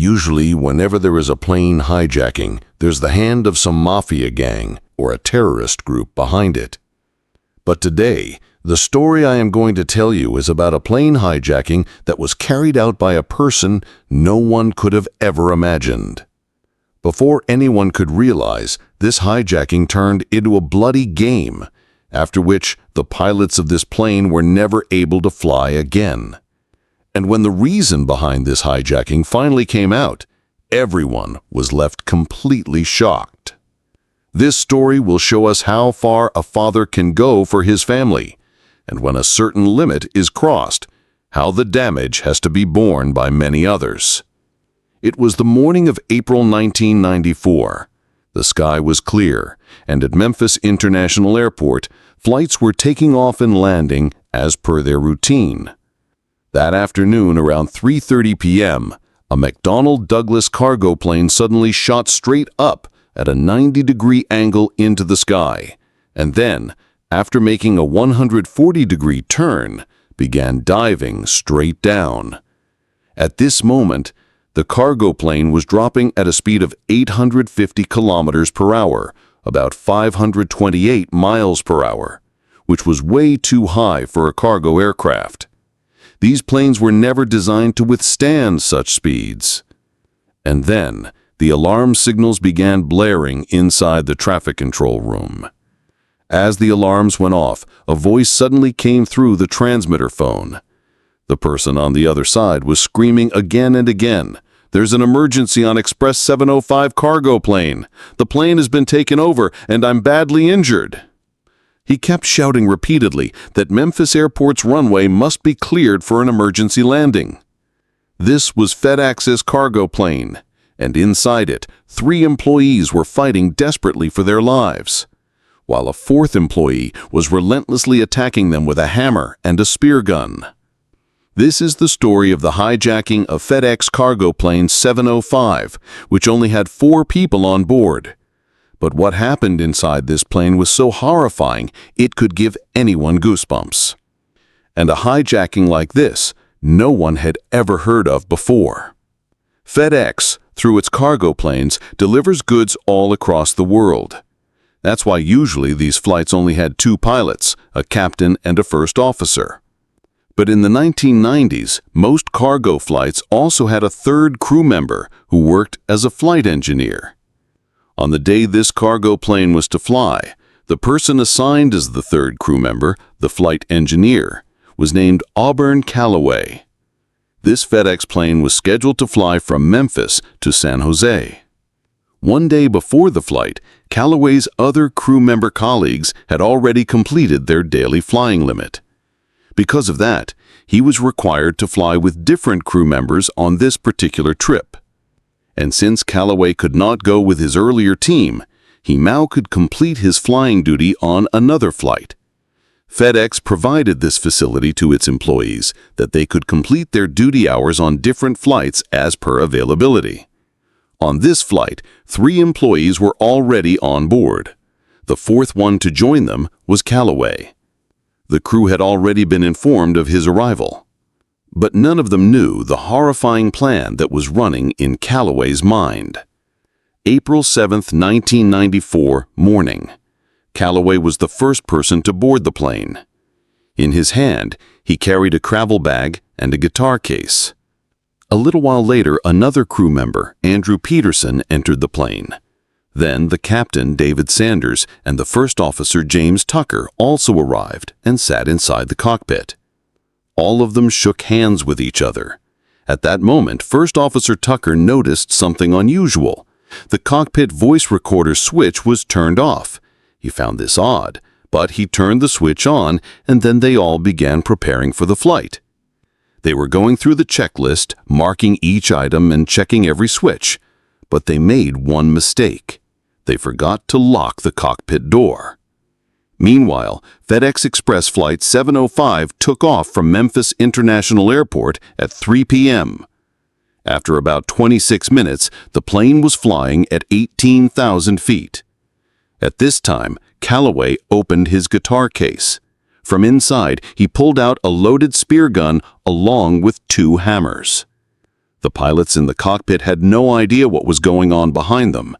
Usually, whenever there is a plane hijacking, there's the hand of some mafia gang or a terrorist group behind it. But today, the story I am going to tell you is about a plane hijacking that was carried out by a person no one could have ever imagined. Before anyone could realize, this hijacking turned into a bloody game, after which the pilots of this plane were never able to fly again. And when the reason behind this hijacking finally came out, everyone was left completely shocked. This story will show us how far a father can go for his family, and when a certain limit is crossed, how the damage has to be borne by many others. It was the morning of April 1994. The sky was clear, and at Memphis International Airport, flights were taking off and landing as per their routine. That afternoon, around 3:30 p.m., a McDonnell Douglas cargo plane suddenly shot straight up at a 90-degree angle into the sky, and then, after making a 140-degree turn, began diving straight down. At this moment, the cargo plane was dropping at a speed of 850 kilometers per hour, about 528 miles per hour, which was way too high for a cargo aircraft. These planes were never designed to withstand such speeds. And then, the alarm signals began blaring inside the traffic control room. As the alarms went off, a voice suddenly came through the transmitter phone. The person on the other side was screaming again and again, "There's an emergency on Express 705 cargo plane. The plane has been taken over and I'm badly injured." He kept shouting repeatedly that Memphis Airport's runway must be cleared for an emergency landing. This was FedEx's cargo plane, and inside it, 3 employees were fighting desperately for their lives, while a 4th employee was relentlessly attacking them with a hammer and a spear gun. This is the story of the hijacking of FedEx Cargo Plane 705, which only had 4 people on board. But what happened inside this plane was so horrifying, it could give anyone goosebumps. And a hijacking like this, no one had ever heard of before. FedEx, through its cargo planes, delivers goods all across the world. That's why usually these flights only had 2 pilots, a captain and a first officer. But in the 1990s, most cargo flights also had a 3rd crew member who worked as a flight engineer. On the day this cargo plane was to fly, the person assigned as the 3rd crew member, the flight engineer, was named Auburn Calloway. This FedEx plane was scheduled to fly from Memphis to San Jose. One day before the flight, Calloway's other crew member colleagues had already completed their daily flying limit. Because of that, he was required to fly with different crew members on this particular trip. And since Calloway could not go with his earlier team, he now could complete his flying duty on another flight. FedEx provided this facility to its employees that they could complete their duty hours on different flights as per availability. On this flight, 3 employees were already on board. The 4th one to join them was Calloway. The crew had already been informed of his arrival. But none of them knew the horrifying plan that was running in Calloway's mind. April 7, 1994, morning. Calloway was the first person to board the plane. In his hand, he carried a travel bag and a guitar case. A little while later, another crew member, Andrew Peterson, entered the plane. Then the captain, David Sanders, and the first officer, James Tucker, also arrived and sat inside the cockpit. All of them shook hands with each other. At that moment, First Officer Tucker noticed something unusual. The cockpit voice recorder switch was turned off. He found this odd, but he turned the switch on, and then they all began preparing for the flight. They were going through the checklist, marking each item and checking every switch, but they made one mistake. They forgot to lock the cockpit door. Meanwhile, FedEx Express Flight 705 took off from Memphis International Airport at 3 p.m. After about 26 minutes, the plane was flying at 18,000 feet. At this time, Calloway opened his guitar case. From inside, he pulled out a loaded spear gun along with 2 hammers. The pilots in the cockpit had no idea what was going on behind them.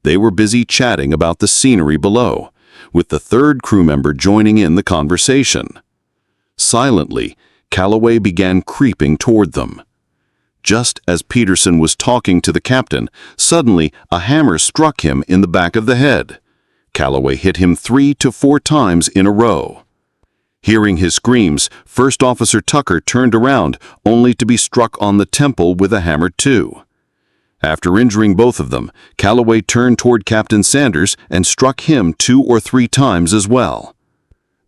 They were busy chatting about the scenery below, with the third crew member joining in the conversation. Silently, Calloway began creeping toward them. Just as Peterson was talking to the captain, suddenly a hammer struck him in the back of the head. Calloway hit him 3 to 4 times in a row. Hearing his screams, First Officer Tucker turned around, only to be struck on the temple with a hammer too. After injuring both of them, Calloway turned toward Captain Sanders and struck him 2 or 3 times as well.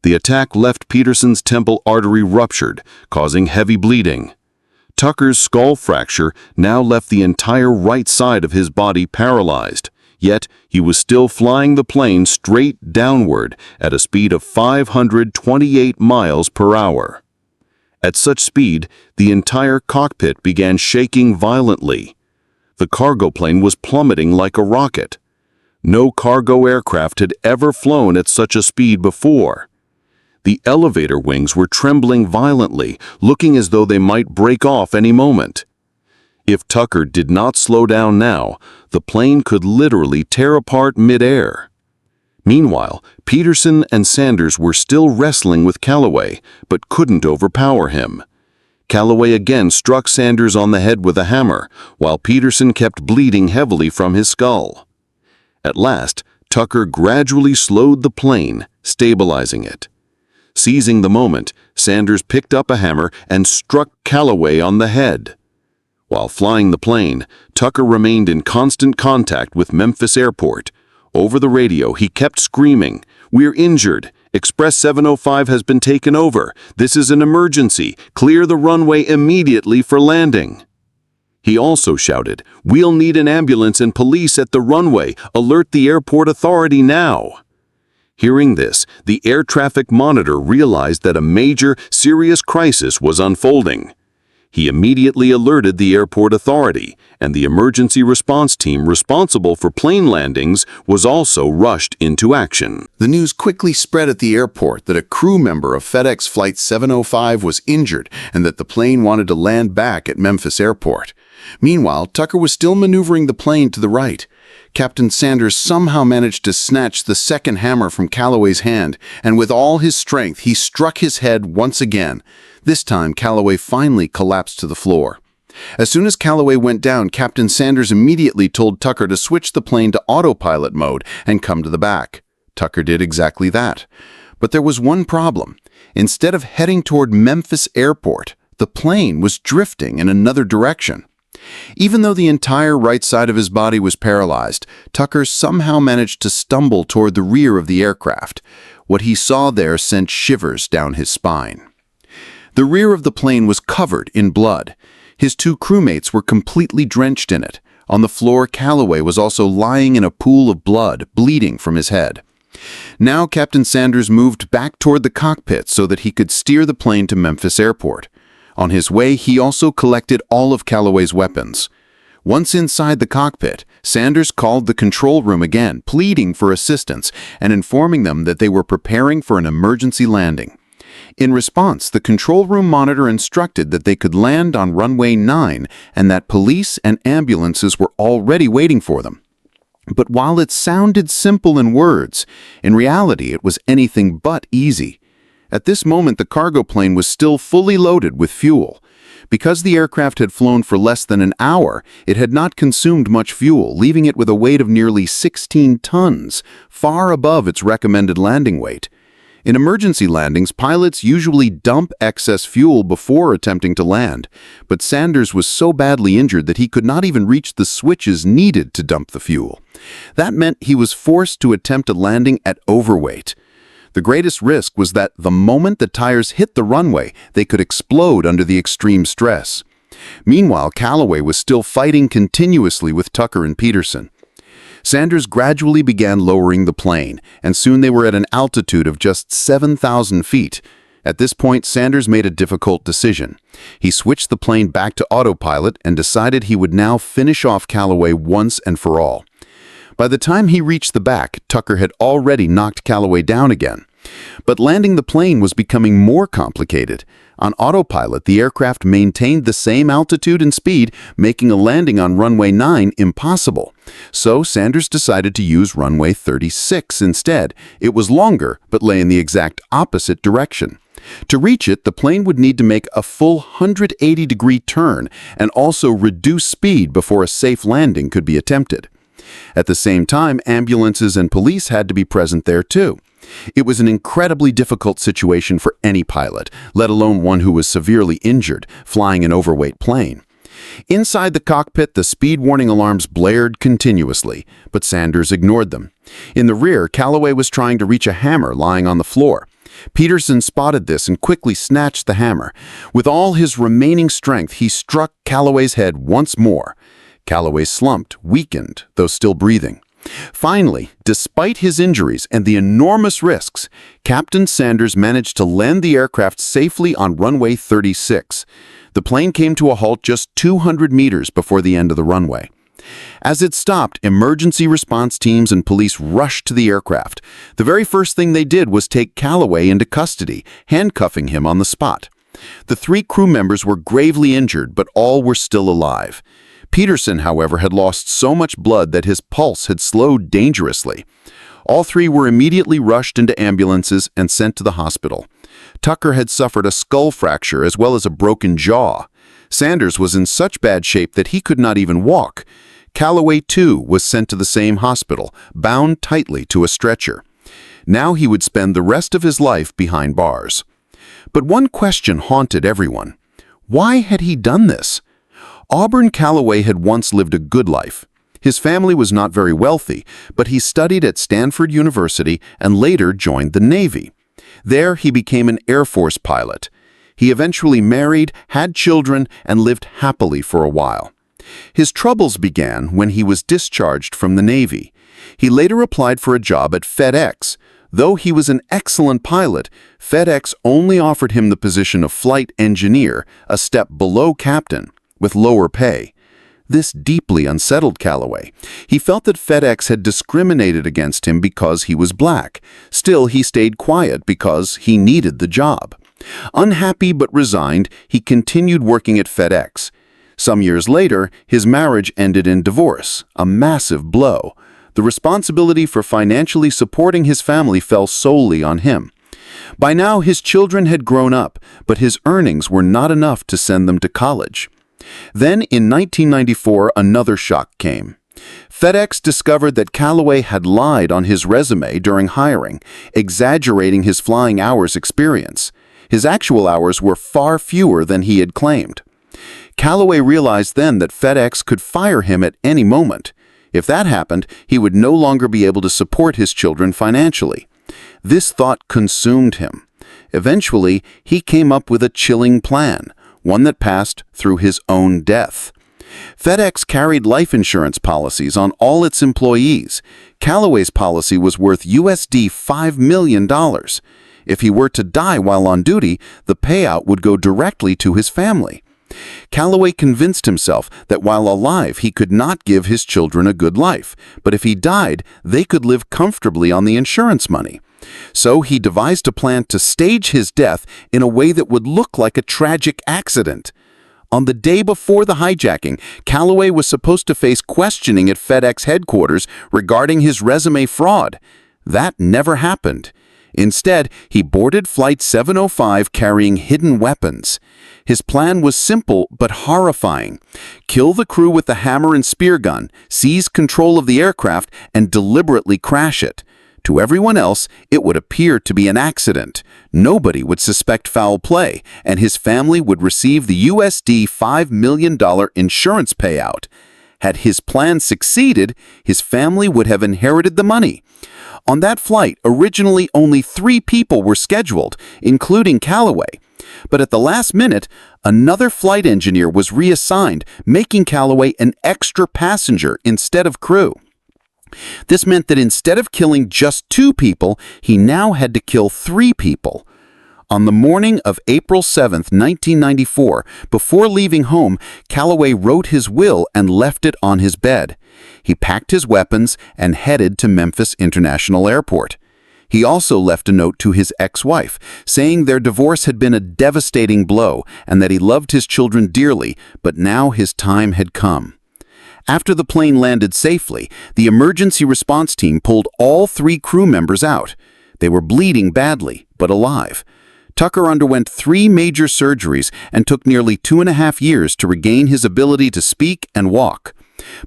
The attack left Peterson's temple artery ruptured, causing heavy bleeding. Tucker's skull fracture now left the entire right side of his body paralyzed, yet he was still flying the plane straight downward at a speed of 528 miles per hour. At such speed, the entire cockpit began shaking violently. The cargo plane was plummeting like a rocket. No cargo aircraft had ever flown at such a speed before. The elevator wings were trembling violently, looking as though they might break off any moment. If Tucker did not slow down now, the plane could literally tear apart mid-air. Meanwhile, Peterson and Sanders were still wrestling with Calloway, but couldn't overpower him. Calloway again struck Sanders on the head with a hammer, while Peterson kept bleeding heavily from his skull. At last, Tucker gradually slowed the plane, stabilizing it. Seizing the moment, Sanders picked up a hammer and struck Calloway on the head. While flying the plane, Tucker remained in constant contact with Memphis Airport. Over the radio, he kept screaming, "We're injured. Express 705 has been taken over. This is an emergency. Clear the runway immediately for landing." He also shouted, "We'll need an ambulance and police at the runway. Alert the airport authority now." Hearing this, the air traffic monitor realized that a major, serious crisis was unfolding. He immediately alerted the airport authority, and the emergency response team responsible for plane landings was also rushed into action. The news quickly spread at the airport that a crew member of FedEx Flight 705 was injured and that the plane wanted to land back at Memphis Airport. Meanwhile, Tucker was still maneuvering the plane to the right. Captain Sanders somehow managed to snatch the second hammer from Calloway's hand, and with all his strength, he struck his head once again. This time, Calloway finally collapsed to the floor. As soon as Calloway went down, Captain Sanders immediately told Tucker to switch the plane to autopilot mode and come to the back. Tucker did exactly that. But there was one problem. Instead of heading toward Memphis Airport, the plane was drifting in another direction. Even though the entire right side of his body was paralyzed, Tucker somehow managed to stumble toward the rear of the aircraft. What he saw there sent shivers down his spine. The rear of the plane was covered in blood. His 2 crewmates were completely drenched in it. On the floor, Calloway was also lying in a pool of blood, bleeding from his head. Now Captain Sanders moved back toward the cockpit so that he could steer the plane to Memphis Airport. On his way, he also collected all of Calloway's weapons. Once inside the cockpit, Sanders called the control room again, pleading for assistance and informing them that they were preparing for an emergency landing. In response, the control room monitor instructed that they could land on runway 9 and that police and ambulances were already waiting for them. But while it sounded simple in words, in reality it was anything but easy. At this moment, the cargo plane was still fully loaded with fuel. Because the aircraft had flown for less than an hour, it had not consumed much fuel, leaving it with a weight of nearly 16 tons, far above its recommended landing weight. In emergency landings, pilots usually dump excess fuel before attempting to land, but Sanders was so badly injured that he could not even reach the switches needed to dump the fuel. That meant he was forced to attempt a landing at overweight. The greatest risk was that the moment the tires hit the runway, they could explode under the extreme stress. Meanwhile, Calloway was still fighting continuously with Tucker and Peterson. Sanders gradually began lowering the plane, and soon they were at an altitude of just 7,000 feet. At this point, Sanders made a difficult decision. He switched the plane back to autopilot and decided he would now finish off Calloway once and for all. By the time he reached the back, Tucker had already knocked Calloway down again. But landing the plane was becoming more complicated. On autopilot, the aircraft maintained the same altitude and speed, making a landing on runway 9 impossible. So Sanders decided to use runway 36 instead. It was longer, but lay in the exact opposite direction. To reach it, the plane would need to make a full 180-degree turn and also reduce speed before a safe landing could be attempted. At the same time, ambulances and police had to be present there too. It was an incredibly difficult situation for any pilot, let alone one who was severely injured, flying an overweight plane. Inside the cockpit, the speed warning alarms blared continuously, but Sanders ignored them. In the rear, Calloway was trying to reach a hammer lying on the floor. Peterson spotted this and quickly snatched the hammer. With all his remaining strength, he struck Calloway's head once more. Calloway slumped, weakened, though still breathing. Finally, despite his injuries and the enormous risks, Captain Sanders managed to land the aircraft safely on runway 36. The plane came to a halt just 200 meters before the end of the runway. As it stopped, emergency response teams and police rushed to the aircraft. The very first thing they did was take Calloway into custody, handcuffing him on the spot. The 3 crew members were gravely injured, but all were still alive. Peterson, however, had lost so much blood that his pulse had slowed dangerously. All 3 were immediately rushed into ambulances and sent to the hospital. Tucker had suffered a skull fracture as well as a broken jaw. Sanders was in such bad shape that he could not even walk. Calloway, too, was sent to the same hospital, bound tightly to a stretcher. Now he would spend the rest of his life behind bars. But one question haunted everyone. Why had he done this? Auburn Calloway had once lived a good life. His family was not very wealthy, but he studied at Stanford University and later joined the Navy. There he became an Air Force pilot. He eventually married, had children, and lived happily for a while. His troubles began when he was discharged from the Navy. He later applied for a job at FedEx. Though he was an excellent pilot, FedEx only offered him the position of flight engineer, a step below captain, with lower pay. This deeply unsettled Calloway. He felt that FedEx had discriminated against him because he was black. Still, he stayed quiet because he needed the job. Unhappy but resigned, he continued working at FedEx. Some years later, his marriage ended in divorce, a massive blow. The responsibility for financially supporting his family fell solely on him. By now, his children had grown up, but his earnings were not enough to send them to college. Then, in 1994, another shock came. FedEx discovered that Calloway had lied on his resume during hiring, exaggerating his flying hours experience. His actual hours were far fewer than he had claimed. Calloway realized then that FedEx could fire him at any moment. If that happened, he would no longer be able to support his children financially. This thought consumed him. Eventually, he came up with a chilling plan, one that passed through his own death. FedEx carried life insurance policies on all its employees. Calloway's policy was worth $5 million. If he were to die while on duty, the payout would go directly to his family. Calloway convinced himself that while alive he could not give his children a good life, but if he died, they could live comfortably on the insurance money. So he devised a plan to stage his death in a way that would look like a tragic accident. On the day before the hijacking, Calloway was supposed to face questioning at FedEx headquarters regarding his resume fraud. That never happened. Instead, he boarded Flight 705 carrying hidden weapons. His plan was simple but horrifying. Kill the crew with the hammer and spear gun, seize control of the aircraft, and deliberately crash it. To everyone else, it would appear to be an accident. Nobody would suspect foul play, and his family would receive the $5 million insurance payout. Had his plan succeeded, his family would have inherited the money. On that flight, originally only 3 people were scheduled, including Calloway. But at the last minute, another flight engineer was reassigned, making Calloway an extra passenger instead of crew. This meant that instead of killing just 2 people, he now had to kill 3 people. On the morning of April 7, 1994, before leaving home, Calloway wrote his will and left it on his bed. He packed his weapons and headed to Memphis International Airport. He also left a note to his ex-wife, saying their divorce had been a devastating blow and that he loved his children dearly, but now his time had come. After the plane landed safely, the emergency response team pulled all 3 crew members out. They were bleeding badly, but alive. Tucker underwent 3 major surgeries and took nearly 2.5 years to regain his ability to speak and walk.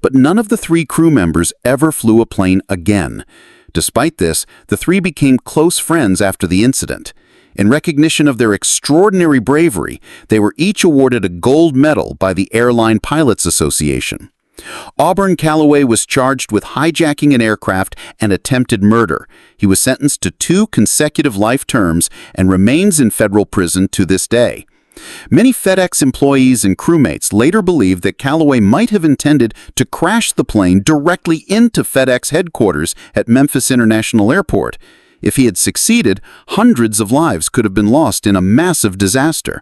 But none of the 3 crew members ever flew a plane again. Despite this, the 3 became close friends after the incident. In recognition of their extraordinary bravery, they were each awarded a gold medal by the Airline Pilots Association. Auburn Calloway was charged with hijacking an aircraft and attempted murder. He was sentenced to 2 consecutive life terms and remains in federal prison to this day. Many FedEx employees and crewmates later believed that Calloway might have intended to crash the plane directly into FedEx headquarters at Memphis International Airport. If he had succeeded, hundreds of lives could have been lost in a massive disaster.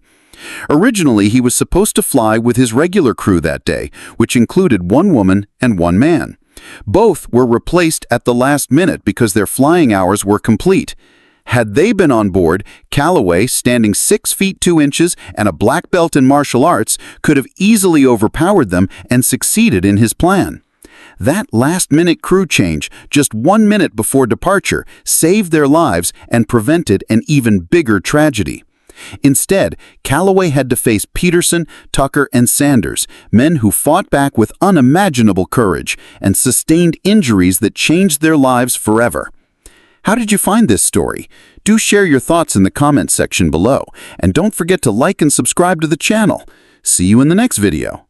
Originally, he was supposed to fly with his regular crew that day, which included 1 woman and 1 man. Both were replaced at the last minute because their flying hours were complete. Had they been on board, Calloway, standing 6 feet 2 inches and a black belt in martial arts, could have easily overpowered them and succeeded in his plan. That last-minute crew change, just 1 minute before departure, saved their lives and prevented an even bigger tragedy. Instead, Calloway had to face Peterson, Tucker, and Sanders, men who fought back with unimaginable courage and sustained injuries that changed their lives forever. How did you find this story? Do share your thoughts in the comments section below, and don't forget to like and subscribe to the channel. See you in the next video.